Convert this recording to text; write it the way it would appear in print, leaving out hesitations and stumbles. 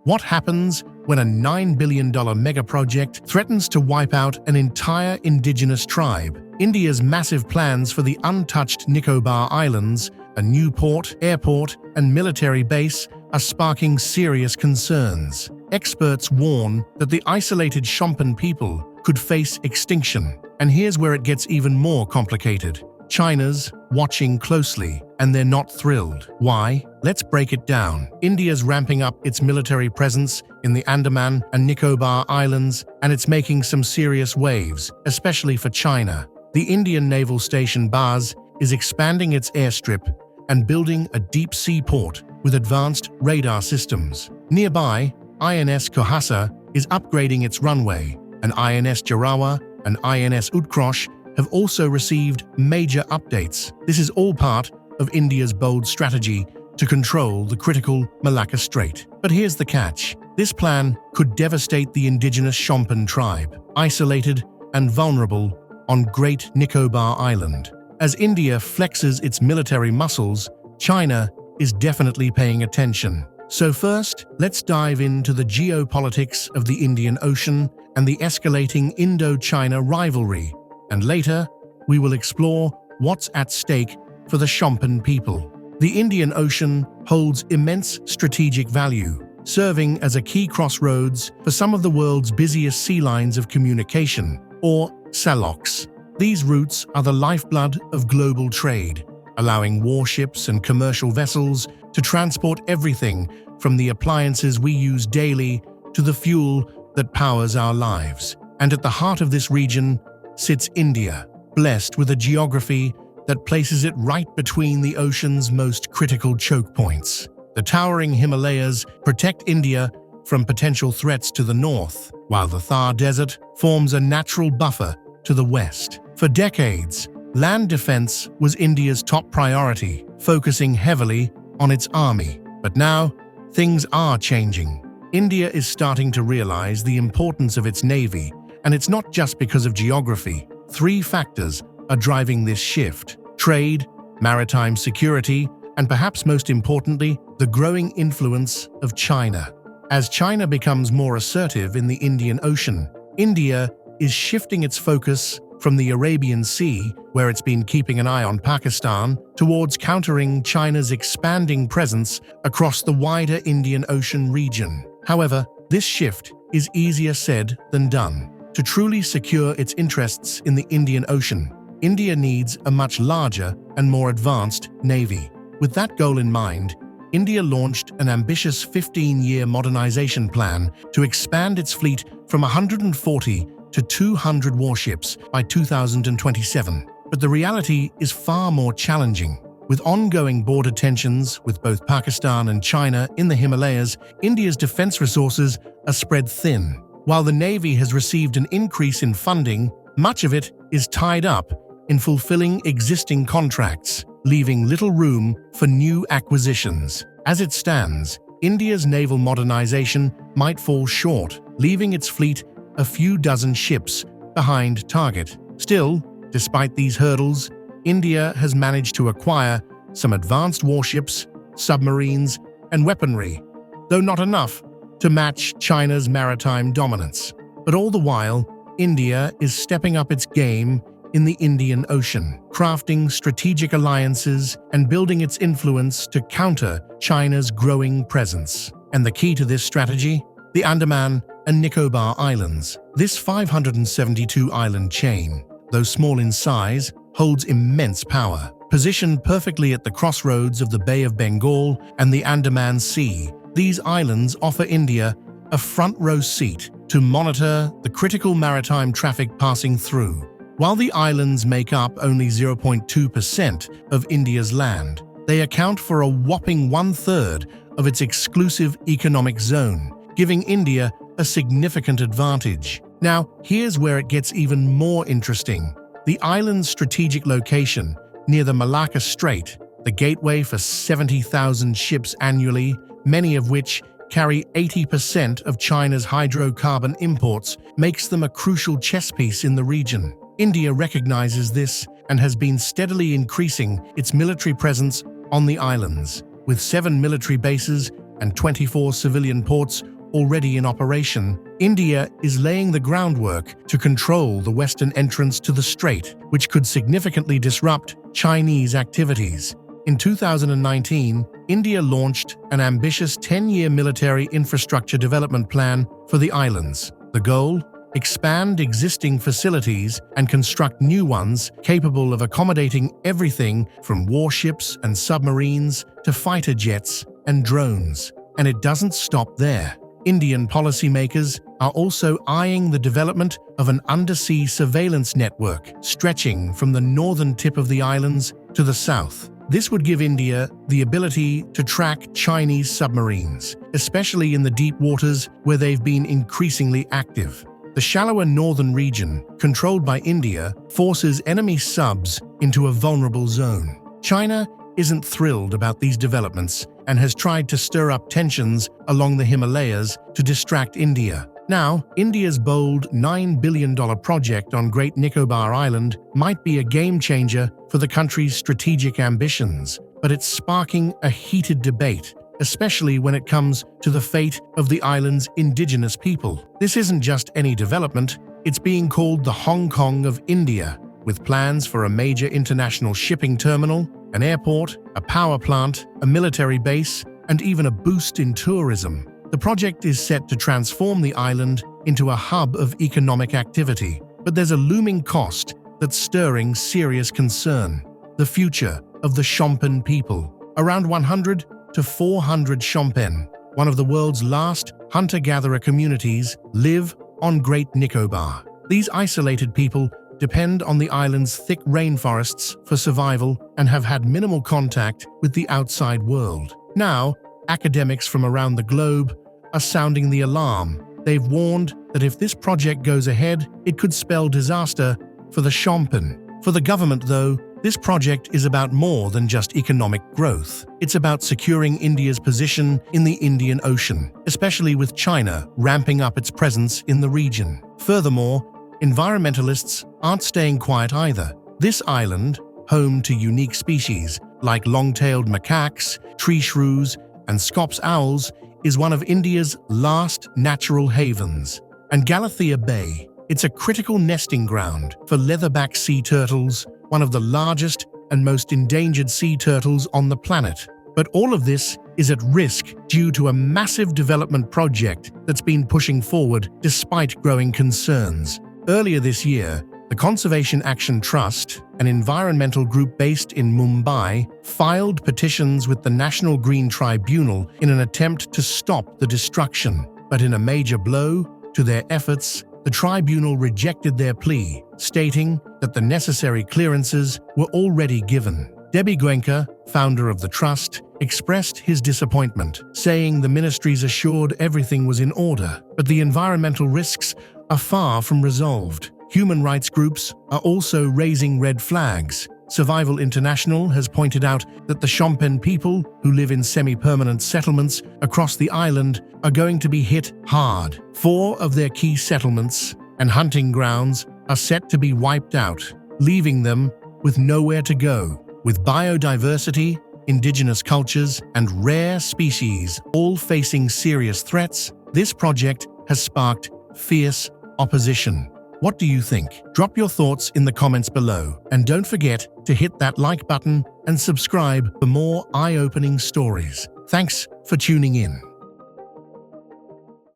What happens when a $9 billion mega-project threatens to wipe out an entire indigenous tribe? India's massive plans for the untouched Nicobar Islands, a new port, airport, and military base are sparking serious concerns. Experts warn that the isolated Shompen people could face extinction. And here's where it gets even more complicated. China's watching closely, and they're not thrilled. Why? Let's break it down. India's ramping up its military presence in the Andaman and Nicobar Islands, and it's making some serious waves, especially for China. The Indian Naval Station Baaz is expanding its airstrip and building a deep-sea port with advanced radar systems. Nearby, INS Kohassa is upgrading its runway, and INS Jarawa and INS Utkrosh have also received major updates. This is all part of India's bold strategy to control the critical Malacca Strait. But here's the catch. This plan could devastate the indigenous Shompen tribe, isolated and vulnerable on Great Nicobar Island. As India flexes its military muscles, China is definitely paying attention. So first, let's dive into the geopolitics of the Indian Ocean and the escalating Indo-China rivalry. And later, we will explore what's at stake for the Shompen people. The Indian Ocean holds immense strategic value, serving as a key crossroads for some of the world's busiest sea lines of communication, or SALOCs. These routes are the lifeblood of global trade, allowing warships and commercial vessels to transport everything from the appliances we use daily to the fuel that powers our lives. And at the heart of this region sits India, blessed with a geography that places it right between the ocean's most critical choke points. The towering Himalayas protect India from potential threats to the north, while the Thar Desert forms a natural buffer to the west. For decades, land defense was India's top priority, focusing heavily on its army. But now, things are changing. India is starting to realize the importance of its navy, and it's not just because of geography. Three factors are driving this shift: trade, maritime security, and perhaps most importantly, the growing influence of China. As China becomes more assertive in the Indian Ocean, India is shifting its focus from the Arabian Sea, where it's been keeping an eye on Pakistan, towards countering China's expanding presence across the wider Indian Ocean region. However, this shift is easier said than done. To truly secure its interests in the Indian Ocean, India needs a much larger and more advanced navy. With that goal in mind, India launched an ambitious 15-year modernization plan to expand its fleet from 140 to 200 warships by 2027. But the reality is far more challenging. With ongoing border tensions with both Pakistan and China in the Himalayas, India's defense resources are spread thin. While the Navy has received an increase in funding, much of it is tied up in fulfilling existing contracts, leaving little room for new acquisitions. As it stands, India's naval modernization might fall short, leaving its fleet a few dozen ships behind target. Still, despite these hurdles, India has managed to acquire some advanced warships, submarines, and weaponry, though not enough to match China's maritime dominance. But all the while, India is stepping up its game in the Indian Ocean, crafting strategic alliances and building its influence to counter China's growing presence. And the key to this strategy? The Andaman and Nicobar Islands. This 572-island chain, though small in size, holds immense power. Positioned perfectly at the crossroads of the Bay of Bengal and the Andaman Sea, these islands offer India a front-row seat to monitor the critical maritime traffic passing through. While the islands make up only 0.2% of India's land, they account for a whopping one-third of its exclusive economic zone, giving India a significant advantage. Now, here's where it gets even more interesting. The island's strategic location, near the Malacca Strait, the gateway for 70,000 ships annually, many of which carry 80% of China's hydrocarbon imports, makes them a crucial chess piece in the region. India recognizes this and has been steadily increasing its military presence on the islands, with 7 military bases and 24 civilian ports already in operation, India is laying the groundwork to control the western entrance to the strait, which could significantly disrupt Chinese activities. In 2019, India launched an ambitious 10-year military infrastructure development plan for the islands. The goal? Expand existing facilities and construct new ones capable of accommodating everything from warships and submarines to fighter jets and drones. And it doesn't stop there. Indian policymakers are also eyeing the development of an undersea surveillance network stretching from the northern tip of the islands to the south. This would give India the ability to track Chinese submarines, especially in the deep waters where they've been increasingly active. The shallower northern region, controlled by India, forces enemy subs into a vulnerable zone. China isn't thrilled about these developments and has tried to stir up tensions along the Himalayas to distract India. Now, India's bold $9 billion project on Great Nicobar Island might be a game-changer for the country's strategic ambitions, but it's sparking a heated debate, especially when it comes to the fate of the island's indigenous people. This isn't just any development, it's being called the Hong Kong of India, with plans for a major international shipping terminal, an airport, a power plant, a military base, and even a boost in tourism. The project is set to transform the island into a hub of economic activity, but there's a looming cost that's stirring serious concern: the future of the Shompen people. Around 100 to 400 Shompen, one of the world's last hunter-gatherer communities, live on Great Nicobar. These isolated people depend on the island's thick rainforests for survival and have had minimal contact with the outside world. Now, academics from around the globe are sounding the alarm. They've warned that if this project goes ahead, it could spell disaster for the Shompen. For the government, though, this project is about more than just economic growth. It's about securing India's position in the Indian Ocean, especially with China ramping up its presence in the region. Furthermore, environmentalists aren't staying quiet either. This island, home to unique species like long-tailed macaques, tree shrews, and Scops owls, is one of India's last natural havens. And Galathea Bay, it's a critical nesting ground for leatherback sea turtles, one of the largest and most endangered sea turtles on the planet. But all of this is at risk due to a massive development project that's been pushing forward despite growing concerns. Earlier this year, the Conservation Action Trust, an environmental group based in Mumbai, filed petitions with the National Green Tribunal in an attempt to stop the destruction. But in a major blow to their efforts, the tribunal rejected their plea, stating that the necessary clearances were already given. Debbie Goenka, founder of the trust, expressed his disappointment, saying the ministries assured everything was in order, but the environmental risks are far from resolved. Human rights groups are also raising red flags. Survival International has pointed out that the Shompen people, who live in semi-permanent settlements across the island, are going to be hit hard. 4 of their key settlements and hunting grounds are set to be wiped out, leaving them with nowhere to go. With biodiversity, indigenous cultures, and rare species all facing serious threats, this project has sparked fierce opposition. What do you think? Drop your thoughts in the comments below, and don't forget to hit that like button and subscribe for more eye-opening stories. Thanks for tuning in.